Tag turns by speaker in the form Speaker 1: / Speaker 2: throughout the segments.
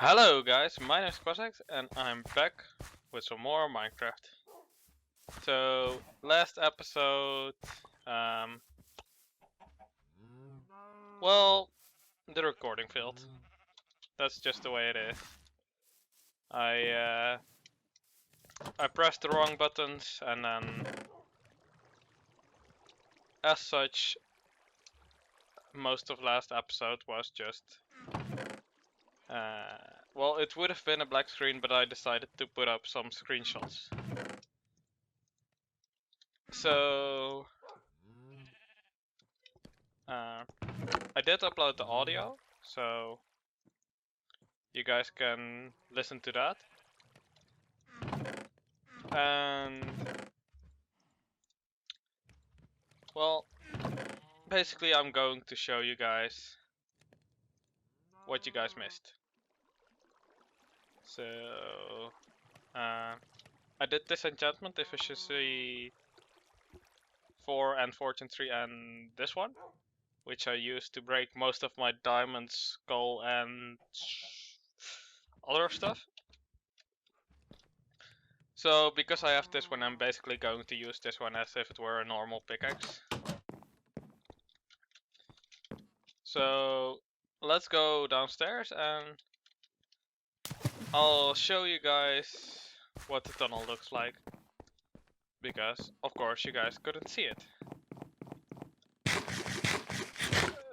Speaker 1: Hello guys, my name is Qasxz and I'm back with some more Minecraft. So, last episode, well, the recording failed. That's just the way it is. I pressed the wrong buttons and then, as such, most of last episode was just, well, it would have been a black screen, but I decided to put up some screenshots. So, I did upload the audio, so you guys can listen to that. And well, basically I'm going to show you guys what you guys missed. So I did disenchantment efficiency 4 and fortune 3 and this one, which I used to break most of my diamond, skull and other stuff. So because I have this one, I'm basically going to use this one as if it were a normal pickaxe. So let's go downstairs and I'll show you guys what the tunnel looks like. Because, of course, you guys couldn't see it.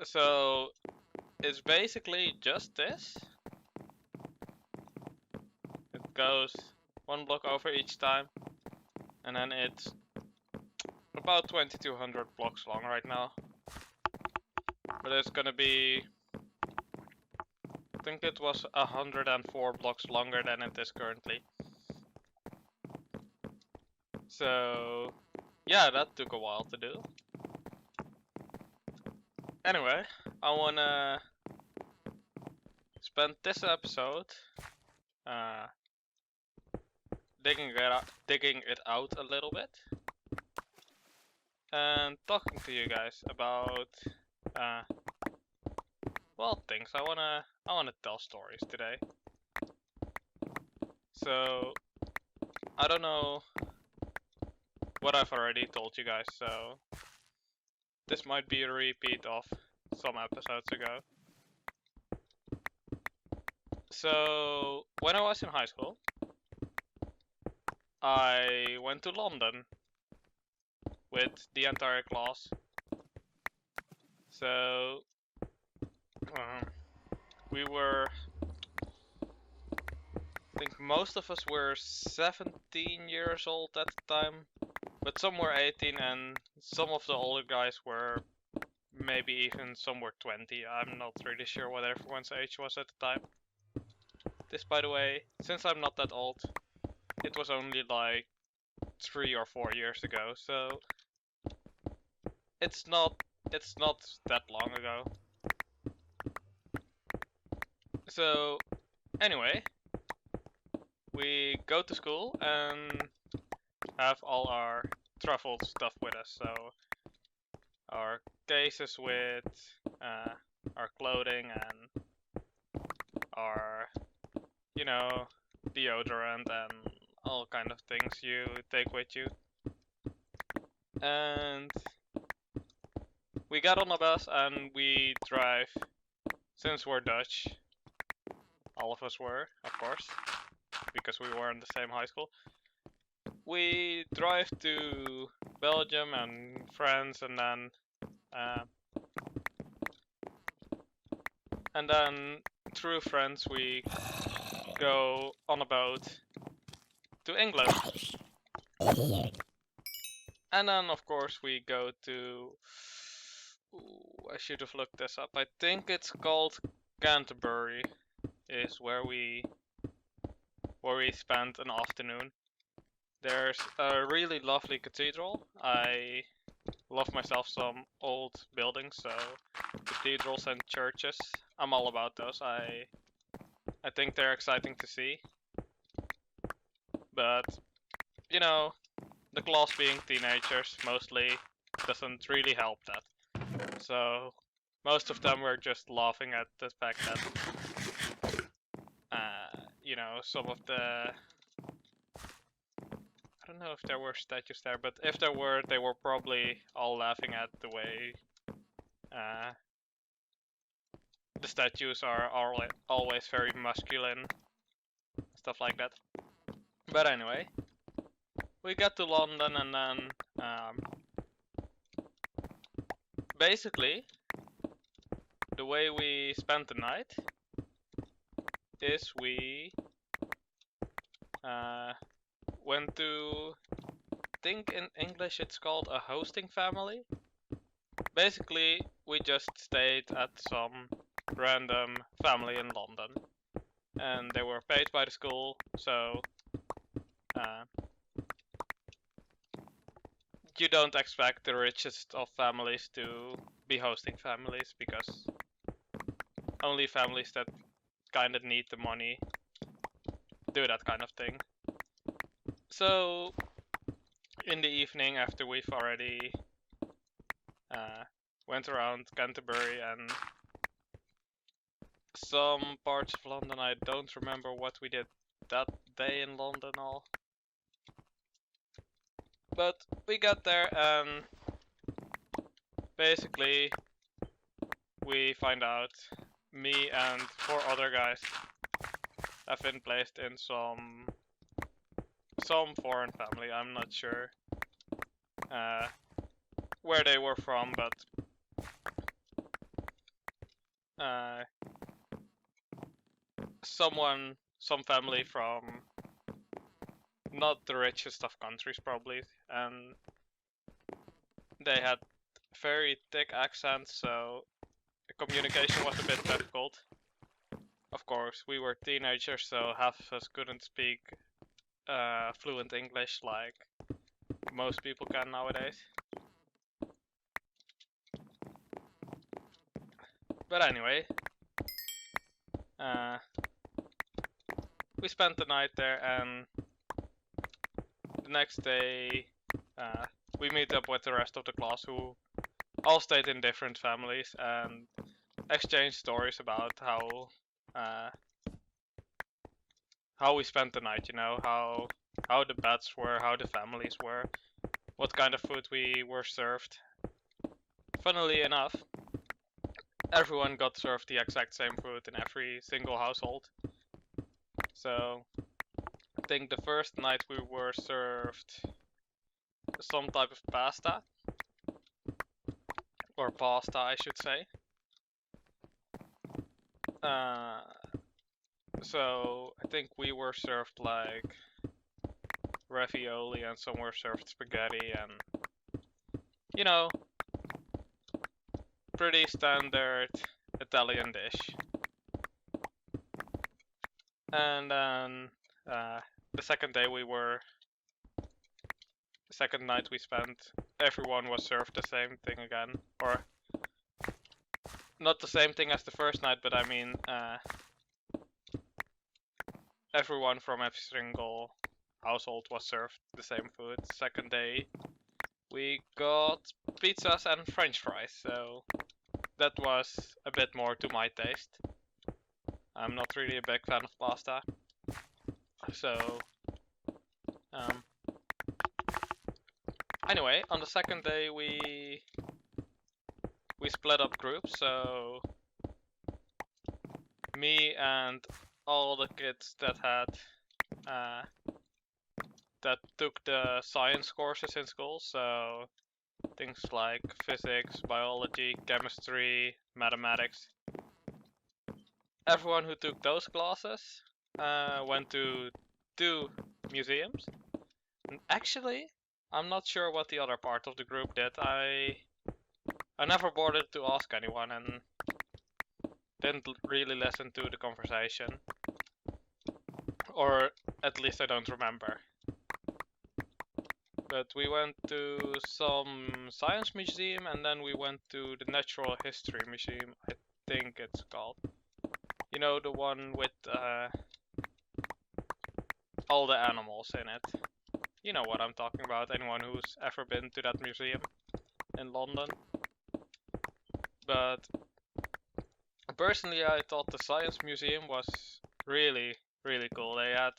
Speaker 1: So, it's basically just this. It goes one block over each time. And then it's about 2200 blocks long right now. But it's gonna be, I think it was 104 blocks longer than it is currently. So, yeah, that took a while to do. Anyway, I wanna spend this episode digging it out a little bit and talking to you guys about well, things. I wanna tell stories today. So I don't know what I've already told you guys, so this might be a repeat of some episodes ago. So when I was in high school, I went to London with the entire class. So we were, I think most of us were 17 years old at the time, but some were 18 and some of the older guys were maybe even some were 20. I'm not really sure what everyone's age was at the time. This, by the way, since I'm not that old, it was only like 3 or 4 years ago, so it's not that long ago. So anyway, we go to school and have all our travel stuff with us. So our cases with our clothing and our, you know, deodorant and all kind of things you take with you. And we got on a bus and we drive, since we're Dutch, all of us were, of course, because we were in the same high school. We drive to Belgium and France, and then through France we go on a boat to England. And then of course we go to, I should have looked this up. I think it's called Canterbury is where we spent an afternoon. There's a really lovely cathedral. I love myself some old buildings, so cathedrals and churches, I'm all about those. I think they're exciting to see. But, you know, the class being teenagers mostly doesn't really help that. So most of them were just laughing at the fact that you know, some of the... I don't know if there were statues there, but if there were, they were probably all laughing at the way the statues are always very masculine, stuff like that. But anyway, we got to London and then basically the way we spent the night is we went to, I think in English it's called a hosting family. Basically, we just stayed at some random family in London, and they were paid by the school, so you don't expect the richest of families to be hosting families, because only families that kind of need the money do that kind of thing. So in the evening, after we've already went around Canterbury and some parts of London, I don't remember what we did that day in London all. But we got there and basically we find out me and 4 other guys have been placed in some foreign family. I'm not sure where they were from, but some family from not the richest of countries probably, and they had very thick accents, so the communication was a bit difficult. Of course, we were teenagers, so half of us couldn't speak fluent English like most people can nowadays. But anyway, we spent the night there, and the next day we meet up with the rest of the class who all stayed in different families and exchanged stories about how we spent the night, you know, how the beds were, how the families were, what kind of food we were served. Funnily enough, everyone got served the exact same food in every single household. So I think the first night we were served some type of pasta, or pasta I should say. So I think we were served like ravioli and some were served spaghetti, and you know, pretty standard Italian dish. And then the second night we spent, everyone was served the same thing again, or not the same thing as the first night, but I mean everyone from every single household was served the same food. Second day we got pizzas and French fries, so that was a bit more to my taste. I'm not really a big fan of pasta, so anyway, on the second day we split up groups, so me and all the kids that had that took the science courses in school, so things like physics, biology, chemistry, mathematics. Everyone who took those classes went to 2 museums. And actually, I'm not sure what the other part of the group did. I never bothered to ask anyone and didn't really listen to the conversation. Or at least I don't remember. But we went to some science museum and then we went to the natural history museum, I think it's called. You know, the one with all the animals in it. You know what I'm talking about, anyone who's ever been to that museum in London. But personally I thought the science museum was really, really cool they had.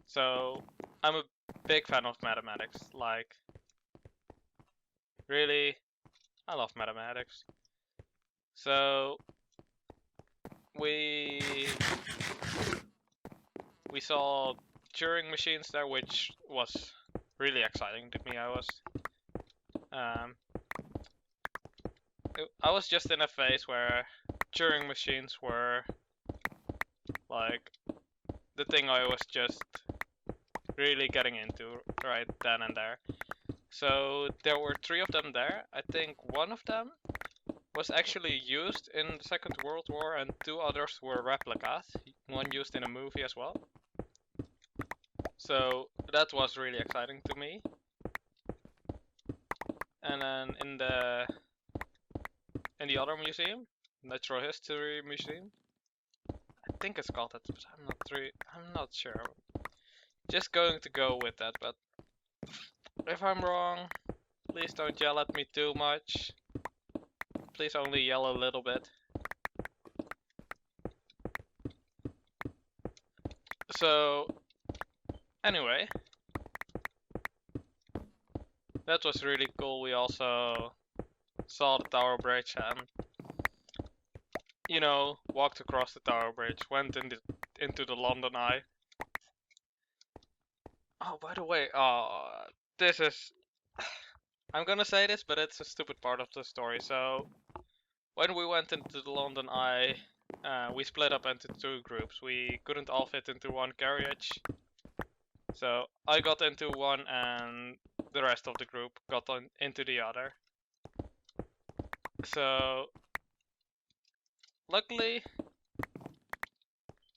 Speaker 1: So I'm a big fan of mathematics. Like, really, I love mathematics. So we saw Turing machines there, which was really exciting to me. I was just in a phase where Turing machines were like the thing I was just really getting into right then and there. So there were 3 of them there. I think one of them was actually used in the Second World War and 2 others were replicas, one used in a movie as well. So that was really exciting to me. And then in the other museum, Natural History Museum, I think it's called that, but I'm not sure. Just going to go with that, but if I'm wrong, please don't yell at me too much. Please only yell a little bit. So, anyway, that was really cool. We also saw the Tower Bridge and, you know, walked across the Tower Bridge, went into the London Eye. Oh, by the way, this is... I'm gonna say this, but it's a stupid part of the story. So, when we went into the London Eye, we split up into 2 groups. We couldn't all fit into one carriage. So, I got into one and the rest of the group got into the other. So, luckily,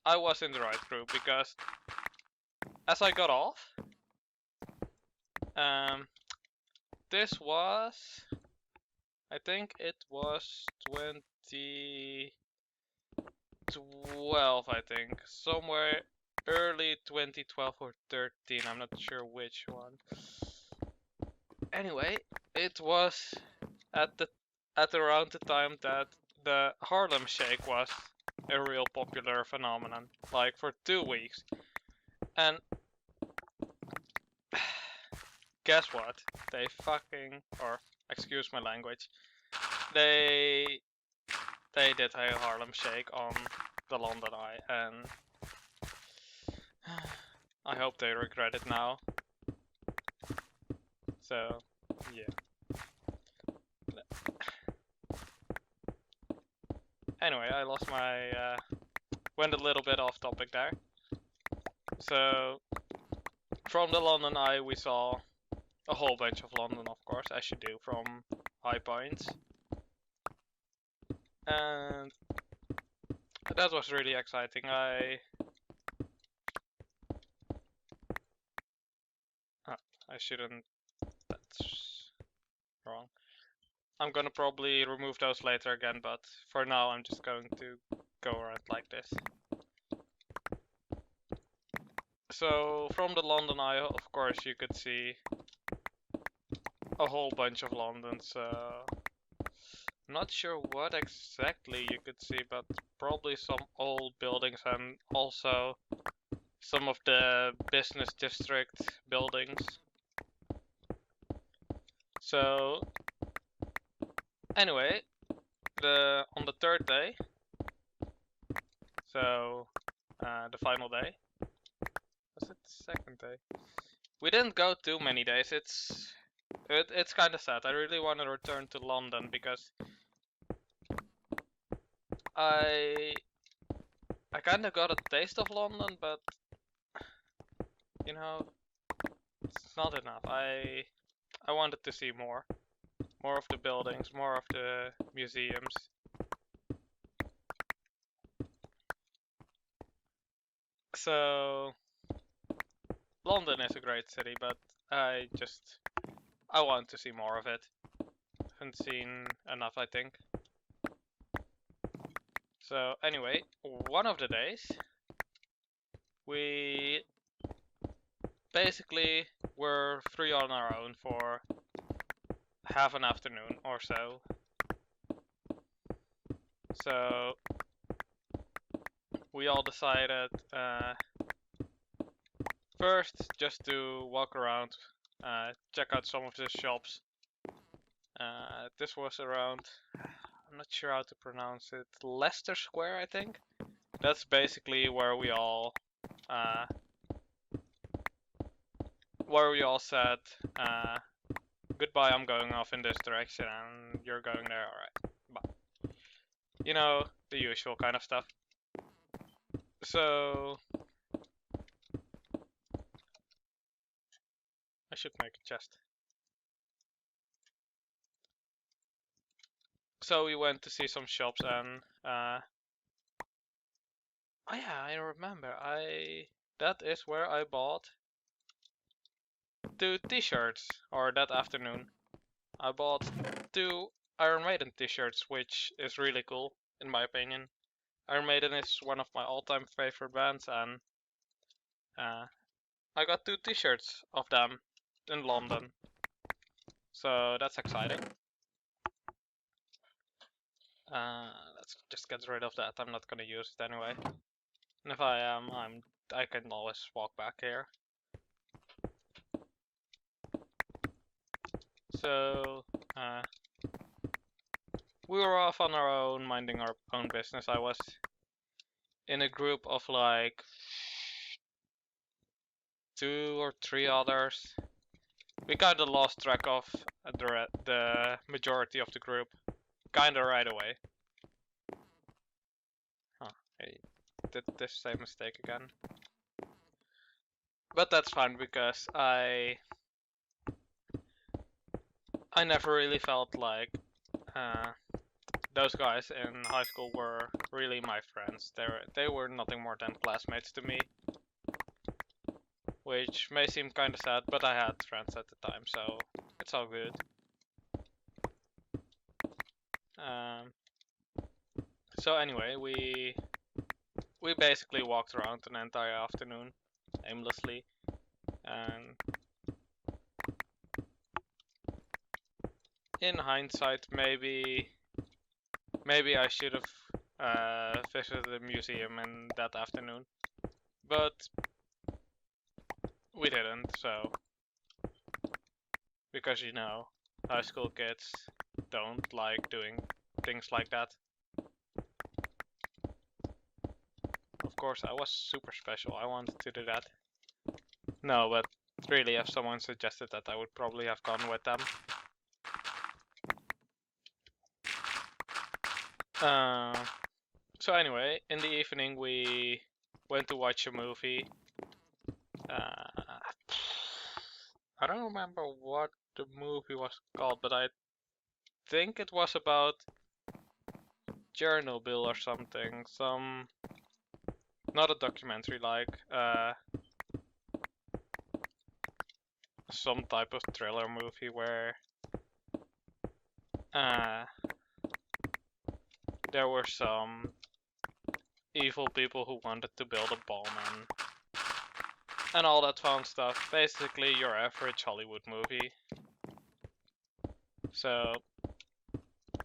Speaker 1: I was in the right group because as I got off, this was, I think it was 2012, I think, somewhere early 2012 or 13, I'm not sure which one. Anyway, it was at around the time that the Harlem Shake was a real popular phenomenon, like for 2 weeks. And guess what? They fucking, or excuse my language, they did a Harlem Shake on the London Eye, and I hope they regret it now. So, yeah. Anyway, I lost my, went a little bit off topic there. So, from the London Eye we saw a whole bunch of London, of course, as you do from high points. And that was really exciting. I shouldn't, that's wrong. I'm gonna probably remove those later again, but for now I'm just going to go around like this. So from the London Eye, of course, you could see a whole bunch of London, so I'm not sure what exactly you could see, but probably some old buildings and also some of the business district buildings. So anyway, on the 3rd day, so the final day, was it the 2nd day? We didn't go too many days. It's kind of sad. I really want to return to London because I kind of got a taste of London, but you know, it's not enough. I wanted to see more of the buildings, more of the museums. So London is a great city, but I want to see more of it. Haven't seen enough, I think. So anyway, one of the days we basically were free on our own for half an afternoon or so. So we all decided first just to walk around, check out some of the shops. This was around, I'm not sure how to pronounce it, Leicester Square, I think. That's basically where we all said, goodbye, I'm going off in this direction and you're going there, alright. Bye. You know, the usual kind of stuff. So I should make a chest. So we went to see some shops and oh yeah, I remember. That is where I bought 2 t-shirts, or that afternoon. I bought 2 Iron Maiden t-shirts, which is really cool, in my opinion. Iron Maiden is one of my all-time favorite bands, and I got 2 t-shirts of them in London. So that's exciting. Let's just get rid of that. I'm not gonna use it anyway. And if I am, I can always walk back here. So we were off on our own, minding our own business. I was in a group of like 2 or 3 others. We kinda lost track of the majority of the group, kinda right away. Huh, I did this same mistake again. But that's fine because I never really felt like those guys in high school were really my friends. They were nothing more than classmates to me. Which may seem kinda sad, but I had friends at the time, so it's all good. So anyway, we basically walked around an entire afternoon, aimlessly, and in hindsight, maybe I should have visited the museum in that afternoon, but we didn't. So because you know, high school kids don't like doing things like that. Of course, I was super special. I wanted to do that. No, but really, if someone suggested that, I would probably have gone with them. So anyway, in the evening we went to watch a movie. I don't remember what the movie was called, but I think it was about Chernobyl or something. Not a documentary, like some type of thriller movie where there were some evil people who wanted to build a bomb and all that fun stuff. Basically your average Hollywood movie. So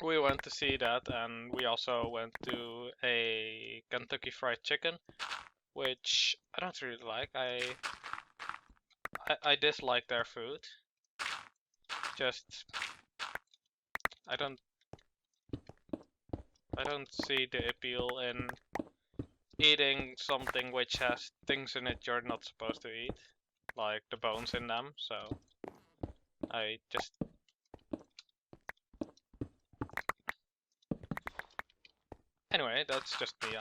Speaker 1: we went to see that, and we also went to a Kentucky Fried Chicken, which I don't really like. I dislike their food. Just I don't see the appeal in eating something which has things in it you're not supposed to eat, like the bones in them. So I just anyway, that's just me.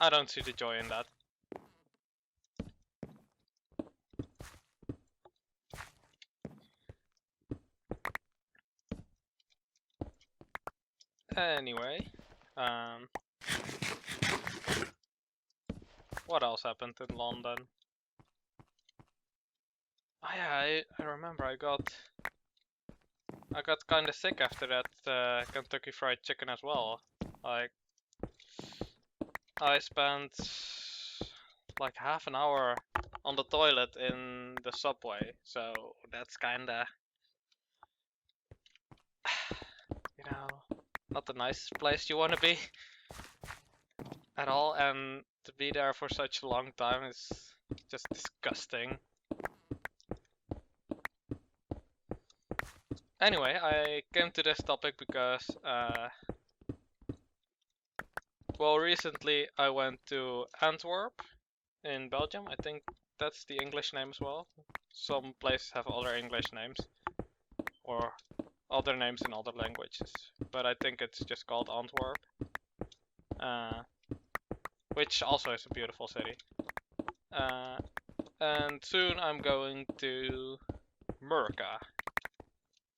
Speaker 1: I don't see the joy in that. Anyway, what else happened in London? Oh yeah, I remember I got kinda sick after that Kentucky Fried Chicken as well. Like, I spent like half an hour on the toilet in the subway, so that's kinda, you know, not the nicest place you wanna be. at all, and to be there for such a long time is just disgusting. Anyway, I came to this topic because, well, recently I went to Antwerp in Belgium. I think that's the English name as well. Some places have other English names, or other names in other languages, but I think it's just called Antwerp, which also is a beautiful city. And soon I'm going to Murka.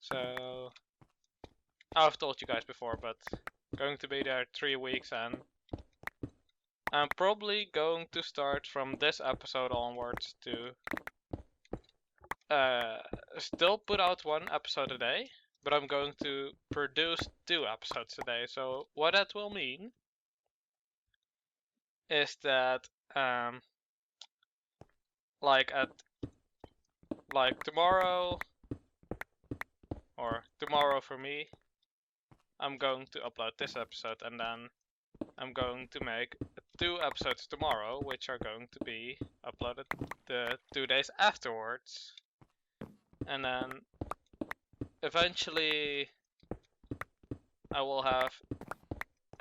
Speaker 1: So I've told you guys before, but going to be there 3 weeks, and I'm probably going to start from this episode onwards to still put out 1 episode a day, but I'm going to produce 2 episodes a day. So what that will mean is that like tomorrow, or tomorrow for me, I'm going to upload this episode, and then I'm going to make 2 episodes tomorrow, which are going to be uploaded the 2 days afterwards. And then eventually I will have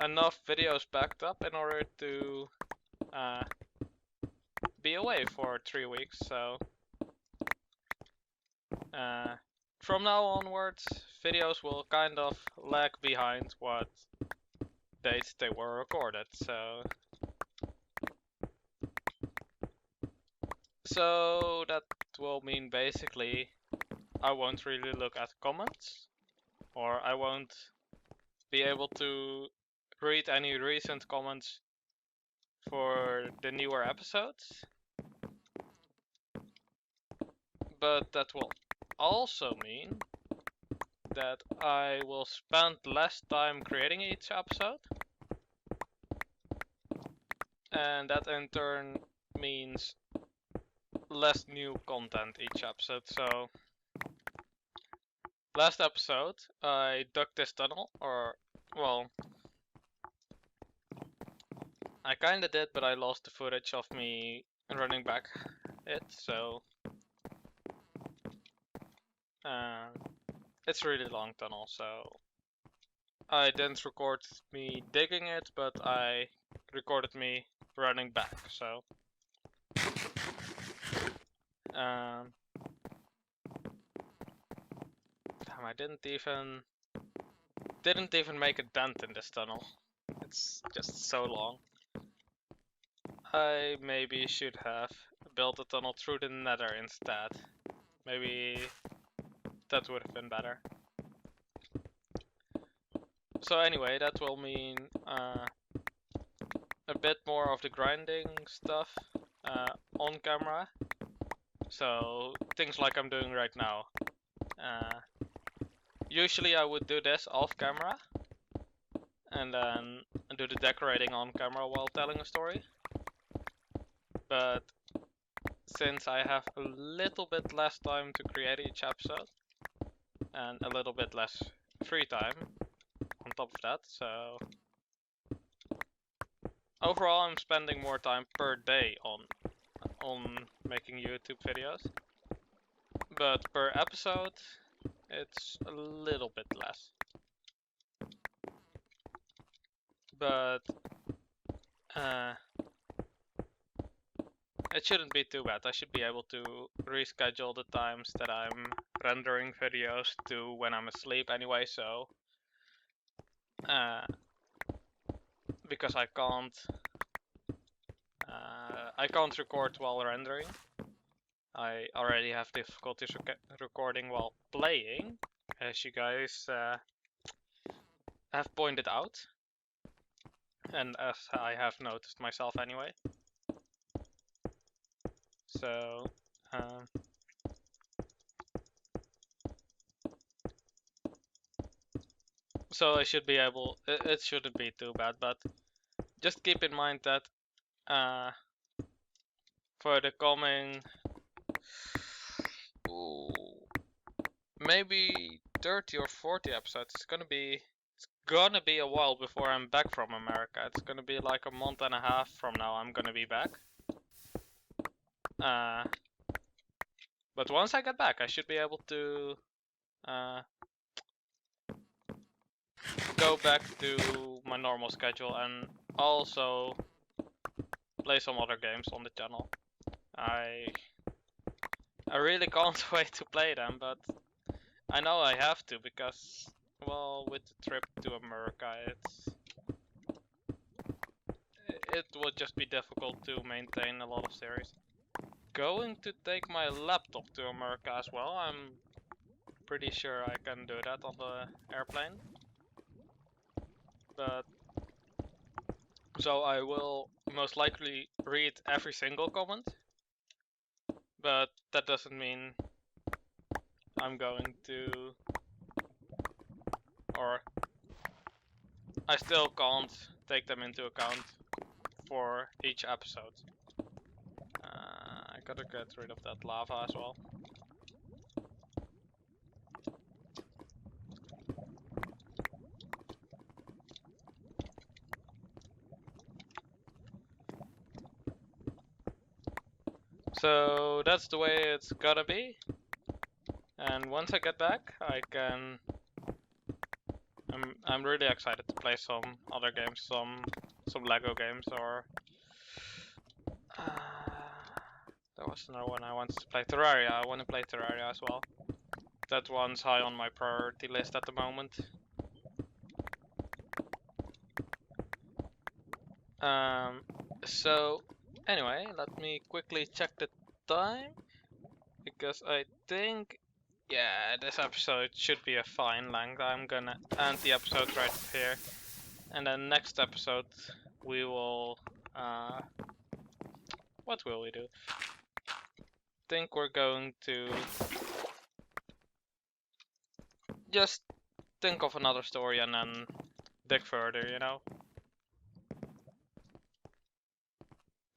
Speaker 1: enough videos backed up in order to be away for 3 weeks. So from now onwards, videos will kind of lag behind what dates they were recorded. So that will mean basically I won't really look at comments, or I won't be able to read any recent comments for the newer episodes. But that will also mean that I will spend less time creating each episode, and that in turn means less new content each episode. So last episode I dug this tunnel, or well, I kinda did, but I lost the footage of me running back it, so it's a really long tunnel, so I didn't record me digging it, but I recorded me running back, so damn, I didn't even make a dent in this tunnel. It's just so long. I maybe should have built a tunnel through the nether instead. Maybe that would have been better. So anyway, that will mean a bit more of the grinding stuff on camera. So things like I'm doing right now. Usually I would do this off camera, and then do the decorating on camera while telling a story. But since I have a little bit less time to create each episode, and a little bit less free time on top of that, so overall I'm spending more time per day on making YouTube videos, but per episode it's a little bit less. But it shouldn't be too bad. I should be able to reschedule the times that I'm rendering videos to when I'm asleep anyway, so because I can't record while rendering. I already have difficulties recording while playing, as you guys have pointed out, and as I have noticed myself anyway. So I should be able, it shouldn't be too bad, but just keep in mind that for the coming maybe 30 or 40 episodes, it's gonna be a while before I'm back from America. It's gonna be like a month and a half from now I'm gonna be back. But once I get back, I should be able to go back to my normal schedule and also play some other games on the channel. I really can't wait to play them, but I know I have to because, well, with the trip to America, it would just be difficult to maintain a lot of series. Going to take my laptop to America as well. I'm pretty sure I can do that on the airplane. But so I will most likely read every single comment. But that doesn't mean I'm going to, or I still can't take them into account for each episode. I gotta get rid of that lava as well. So that's the way it's gotta be. And once I get back, I'm really excited to play some other games, some Lego games, or there was another one I wanted to play. Terraria. I want to play Terraria as well. That one's high on my priority list at the moment. So anyway, let me quickly check the time, because I think, yeah, this episode should be a fine length. I'm gonna end the episode right here, and then next episode we will what will we do? Think we're going to just think of another story and then dig further, you know?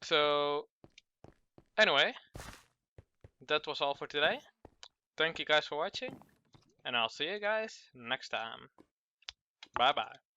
Speaker 1: So anyway, that was all for today. Thank you guys for watching, and I'll see you guys next time. Bye bye.